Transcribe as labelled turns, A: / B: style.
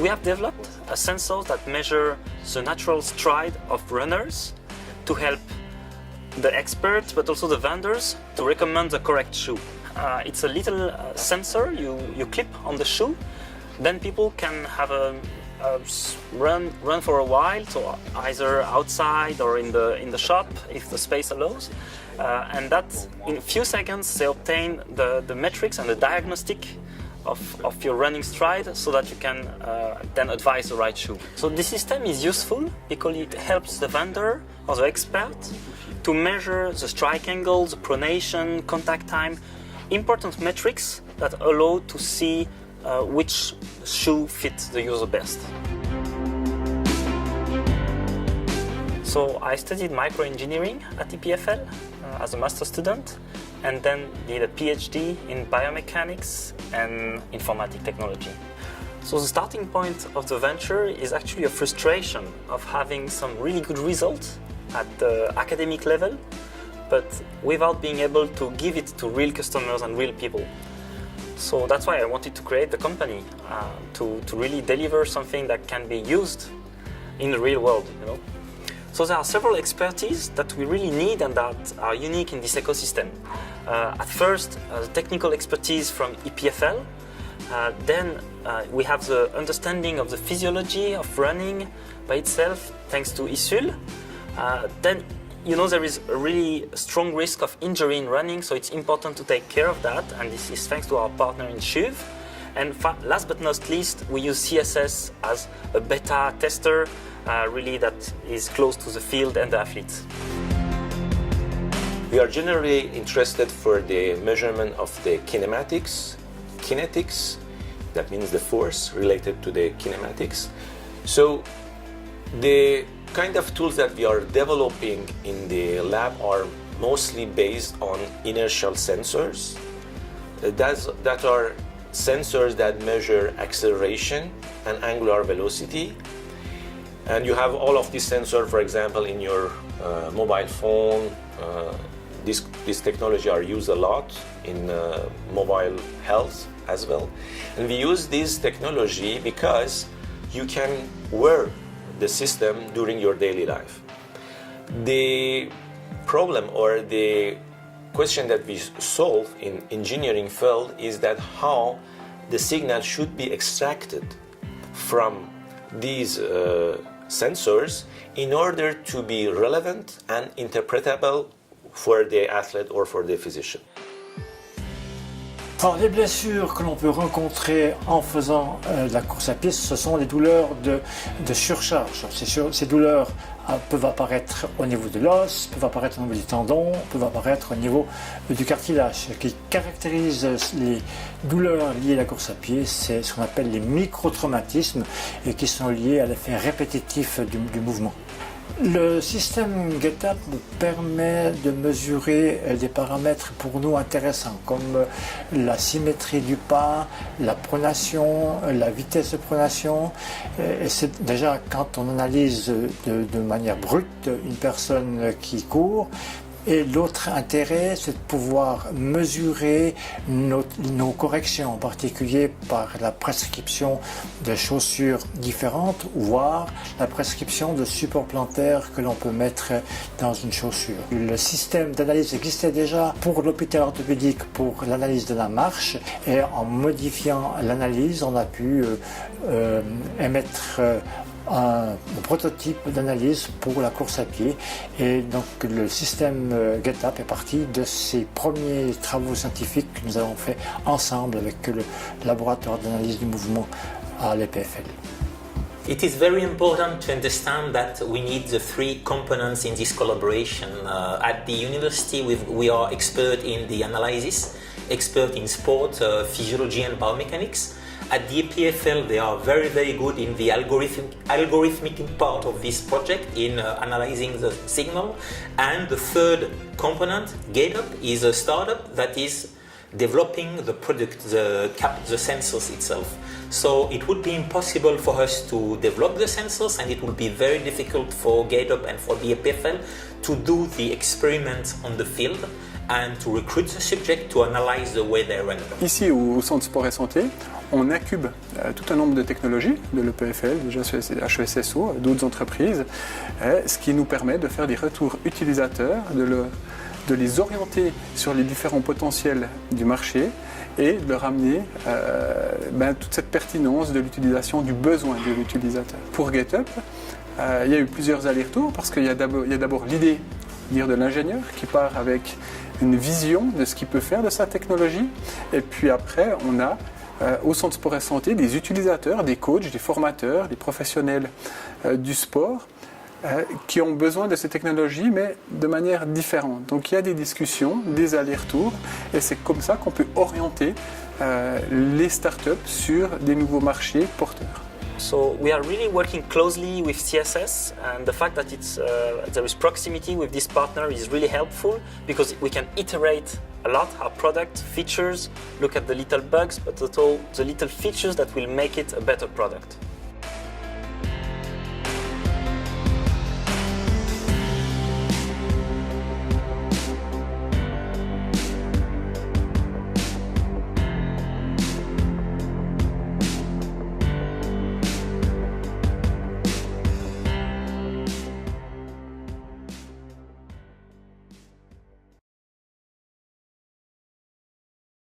A: we have developed a sensor that measures the natural stride of runners to help the experts but also the vendors to recommend the correct shoe. It's a little sensor you clip on the shoe, then people can have a run for a while, so either outside or in the shop if the space allows, and that in a few seconds they obtain the metrics and the diagnostic of your running stride, so that you can then advise the right shoe. So this system is useful because it helps the vendor or the expert to measure the strike angle, the pronation, contact time, important metrics that allow to see which shoe fits the user best. So I studied microengineering at EPFL as a master student, and then did a PhD in biomechanics and informatic technology. So the starting point of the venture is actually a frustration of having some really good results at the academic level, but without being able to give it to real customers and real people. So that's why I wanted to create the company, to really deliver something that can be used in the real world, you know. So there are several expertise that we really need and that are unique in this ecosystem. At first, the technical expertise from EPFL. Then we have the understanding of the physiology of running by itself, thanks to ISUL. Then, you know, there is a really strong risk of injury in running, so it's important to take care of that, and this is thanks to our partner in CHUV. And last but not least, we use CSS as a beta tester, really that is close to the field and the athletes.
B: We are generally interested for the measurement of the kinetics, that means the force related to the kinematics. So the kind of tools that we are developing in the lab are mostly based on inertial sensors. That are sensors that measure acceleration and angular velocity. And you have all of these sensors, for example, in your mobile phone. This technology are used a lot in mobile health as well. And we use this technology because you can wear the system during your daily life. The problem or the question that we solve in engineering field is that how the signal should be extracted from these sensors in order to be relevant and interpretable for the athlete or for the physician.
C: Alors, les blessures que l'on peut rencontrer en faisant de la course à pied, ce sont les douleurs de surcharge. Ces douleurs peuvent apparaître au niveau de l'os, peuvent apparaître au niveau du tendon, peuvent apparaître au niveau du cartilage. Ce qui caractérise les douleurs liées à la course à pied, c'est ce qu'on appelle les microtraumatismes et qui sont liés à l'effet répétitif du mouvement. Le système GetUp nous permet de mesurer des paramètres pour nous intéressants comme la symétrie du pas, la pronation, la vitesse de pronation. Et c'est déjà quand on analyse de manière brute une personne qui court. Et l'autre intérêt, c'est de pouvoir mesurer nos corrections, en particulier par la prescription de chaussures différentes, voire la prescription de supports plantaires que l'on peut mettre dans une chaussure. Le système d'analyse existait déjà pour l'hôpital orthopédique pour l'analyse de la marche, et en modifiant l'analyse, on a pu émettre un prototype d'analyse pour la course à pied, et donc le système GetUp est parti de ces premiers travaux scientifiques que nous avons fait ensemble avec le laboratoire d'analyse du mouvement à l'EPFL.
D: It is very important to understand that we need the three components in this collaboration. At the university we are expert in the analysis, expert in sport, physiology and biomechanics. At the EPFL, they are very, very good in the algorithmic part of this project, in analyzing the signal. And the third component, GetUp, is a startup that is developing the product, the sensors itself. So it would be impossible for us to develop the sensors, and it would be very difficult for GetUp and for the EPFL to do the experiments on the field. and to recruit the subject to analyze the way they're relevant.
E: Ici, au Centre Sport et Santé, on incube tout un nombre de technologies de l'EPFL, de HESSO, d'autres entreprises, ce qui nous permet de faire des retours utilisateurs, de les orienter sur les différents potentiels du marché et de leur amener toute cette pertinence de l'utilisation, du besoin de l'utilisateur. Pour GetUp, il y a eu plusieurs allers-retours parce qu'il y a d'abord l'idée de l'ingénieur qui part avec une vision de ce qu'il peut faire de sa technologie, et puis après on a au Centre Sport et Santé des utilisateurs, des coachs, des formateurs, des professionnels du sport qui ont besoin de ces technologies mais de manière différente. Donc il y a des discussions, des allers-retours, et c'est comme ça qu'on peut orienter les startups sur des nouveaux marchés porteurs.
A: So we are really working closely with CSS, and the fact that there is proximity with this partner is really helpful because we can iterate a lot our product features, look at the little bugs, but also the little features that will make it a better product.